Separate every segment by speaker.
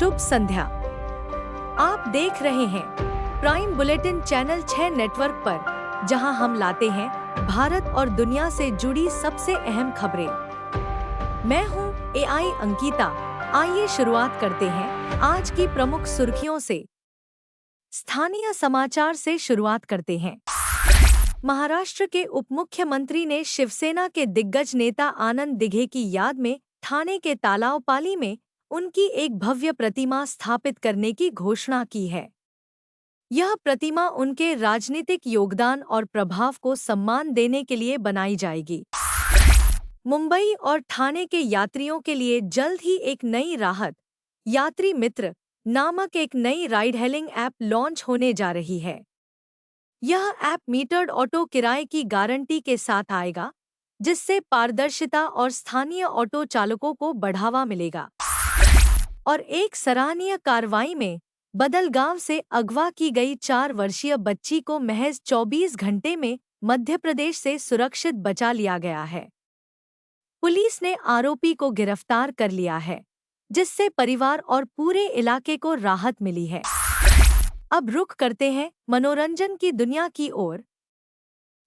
Speaker 1: शुभ संध्या। आप देख रहे हैं प्राइम बुलेटिन चैनल 6 नेटवर्क पर, जहां हम लाते हैं भारत और दुनिया से जुड़ी सबसे अहम खबरें। मैं हूं एआई अंकिता। आइए शुरुआत करते हैं आज की प्रमुख सुर्खियों से। स्थानीय समाचार से शुरुआत करते हैं। महाराष्ट्र के उप मुख्यमंत्री ने शिवसेना के दिग्गज नेता आनंद दिघे की याद में ठाणे के तालावपाली में उनकी एक भव्य प्रतिमा स्थापित करने की घोषणा की है। यह प्रतिमा उनके राजनीतिक योगदान और प्रभाव को सम्मान देने के लिए बनाई जाएगी। मुंबई और ठाणे के यात्रियों के लिए जल्द ही एक नई राहत यात्री मित्र नामक एक नई राइड हेलिंग ऐप लॉन्च होने जा रही है। यह ऐप मीटर्ड ऑटो किराए की गारंटी के साथ आएगा, जिससे पारदर्शिता और स्थानीय ऑटो चालकों को बढ़ावा मिलेगा। और एक सराहनीय कार्रवाई में बदलगांव से अगवा की गई 4 वर्षीय बच्ची को महज 24 घंटे में मध्य प्रदेश से सुरक्षित बचा लिया गया है। पुलिस ने आरोपी को गिरफ्तार कर लिया है, जिससे परिवार और पूरे इलाके को राहत मिली है। अब रुख करते हैं मनोरंजन की दुनिया की ओर।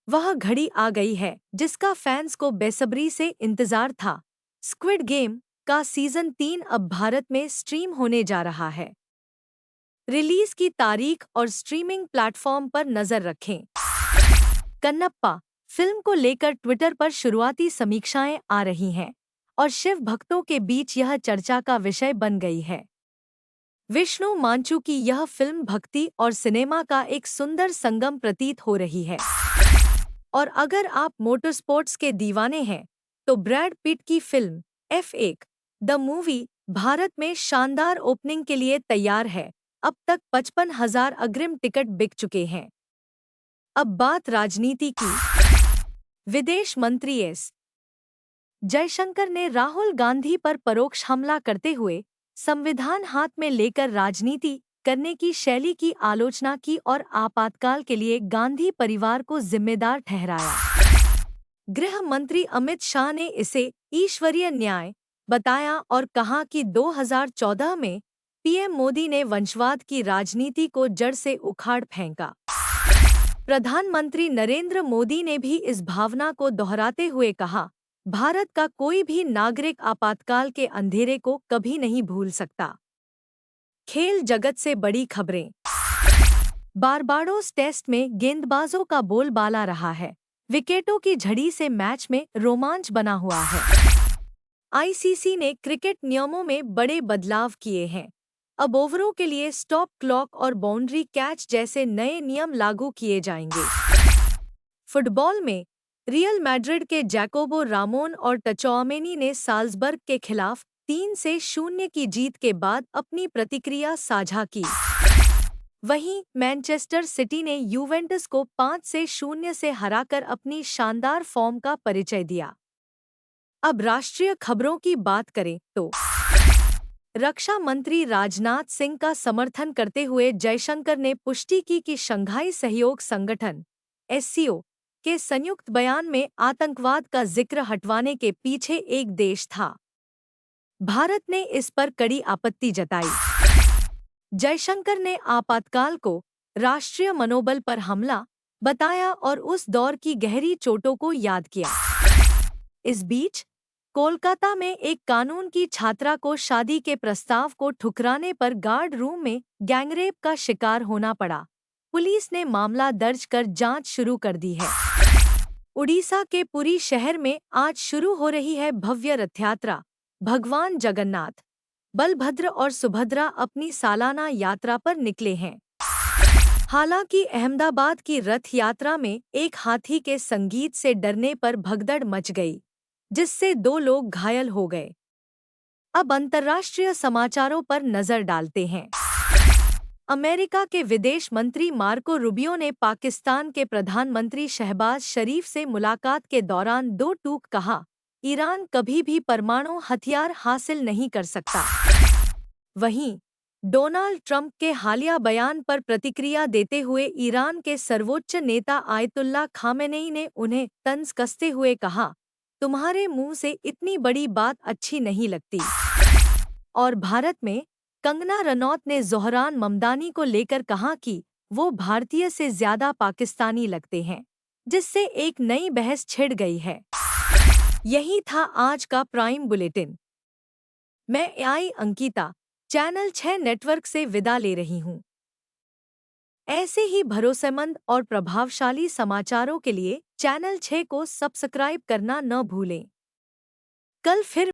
Speaker 1: वह घड़ी आ गई है जिसका फैंस को बेसब्री से इंतजार था। स्क्विड गेम का सीजन 3 अब भारत में स्ट्रीम होने जा रहा है। रिलीज की तारीख और स्ट्रीमिंग प्लेटफॉर्म पर नजर रखें। कन्नप्पा फिल्म को लेकर ट्विटर पर शुरुआती समीक्षाएं आ रही हैं और शिव भक्तों के बीच यह चर्चा का विषय बन गई है। विष्णु मांचू की यह फिल्म भक्ति और सिनेमा का एक सुंदर संगम प्रतीत हो रही है। और अगर आप मोटरस्पोर्ट्स के दीवाने हैं तो ब्रैड पिट की film F1 the movie Bharat में शानदार ओपनिंग के लिए तैयार है। अब तक 55,000 अग्रिम टिकट बिक चुके हैं। अब बात राजनीति की। विदेश मंत्री एस जयशंकर ने राहुल गांधी पर परोक्ष हमला करते हुए संविधान हाथ में लेकर राजनीति करने की शैली की आलोचना की और आपातकाल के लिए गांधी परिवार को जिम्मेदार ठहराया। गृह मंत्री अमित शाह ने इसे ईश्वरीय न्याय बताया और कहा कि 2014 में पीएम मोदी ने वंशवाद की राजनीति को जड़ से उखाड़ फेंका। प्रधानमंत्री नरेंद्र मोदी ने भी इस भावना को दोहराते हुए कहा, भारत का कोई भी नागरिक आपातकाल के अंधेरे को कभी नहीं भूल सकता। खेल जगत से बड़ी खबरें। बारबाडोस टेस्ट में गेंदबाजों का बोलबाला रहा है। विकेटों की झड़ी से मैच में रोमांच बना हुआ है। आईसीसी ने क्रिकेट नियमों में बड़े बदलाव किए हैं। अब ओवरों के लिए स्टॉप क्लॉक और बाउंड्री कैच जैसे नए नियम लागू किए जाएंगे। फुटबॉल में रियल मैड्रिड के जैकोबो रामोन और टचौमेनी ने साल्जबर्ग के खिलाफ 3-0 की जीत के बाद अपनी प्रतिक्रिया साझा की। वहीं मैनचेस्टर सिटी ने यूवेंटस को 5-0 से हराकर अपनी शानदार फॉर्म का परिचय दिया। अब राष्ट्रीय खबरों की बात करें तो रक्षा मंत्री राजनाथ सिंह का समर्थन करते हुए जयशंकर ने पुष्टि की कि शंघाई सहयोग संगठन SCO के संयुक्त बयान में आतंकवाद का जिक्र हटवाने के पीछे एक देश था। भारत ने इस पर कड़ी आपत्ति जताई। जयशंकर ने आपातकाल को राष्ट्रीय मनोबल पर हमला बताया और उस दौर की गहरी चोटों को याद किया। इस बीच कोलकाता में एक कानून की छात्रा को शादी के प्रस्ताव को ठुकराने पर गार्ड रूम में गैंगरेप का शिकार होना पड़ा। पुलिस ने मामला दर्ज कर जांच शुरू कर दी है। उड़ीसा के पुरी शहर में आज शुरू हो रही है भव्य रथ यात्रा। भगवान जगन्नाथ, बलभद्र और सुभद्रा अपनी सालाना यात्रा पर निकले हैं। हालांकि अहमदाबाद की रथ यात्रा में एक हाथी के संगीत से डरने पर भगदड़ मच गई, जिससे 2 लोग घायल हो गए। अब अंतर्राष्ट्रीय समाचारों पर नजर डालते हैं। अमेरिका के विदेश मंत्री मार्को रूबियो ने पाकिस्तान के प्रधानमंत्री शहबाज शरीफ से मुलाकात के दौरान 2 टूक कहा, ईरान कभी भी परमाणु हथियार हासिल नहीं कर सकता। वहीं डोनाल्ड ट्रंप के हालिया बयान पर प्रतिक्रिया देते हुए ईरान के सर्वोच्च नेता आयतुल्ला खामेनेई ने उन्हें तंज कसते हुए कहा, तुम्हारे मुंह से इतनी बड़ी बात अच्छी नहीं लगती। और भारत में कंगना रनौत ने ज़ोहरान ममदानी को लेकर कहा कि वो भारतीय से ज्यादा पाकिस्तानी लगते हैं, जिससे एक नई बहस छिड़ गई है। यही था आज का प्राइम बुलेटिन। मैं अंकिता चैनल 6 नेटवर्क से विदा ले रही हूँ। ऐसे ही भरोसेमंद और प्रभावशाली समाचारों के लिए चैनल 6 को सब्सक्राइब करना न भूलें। कल फिर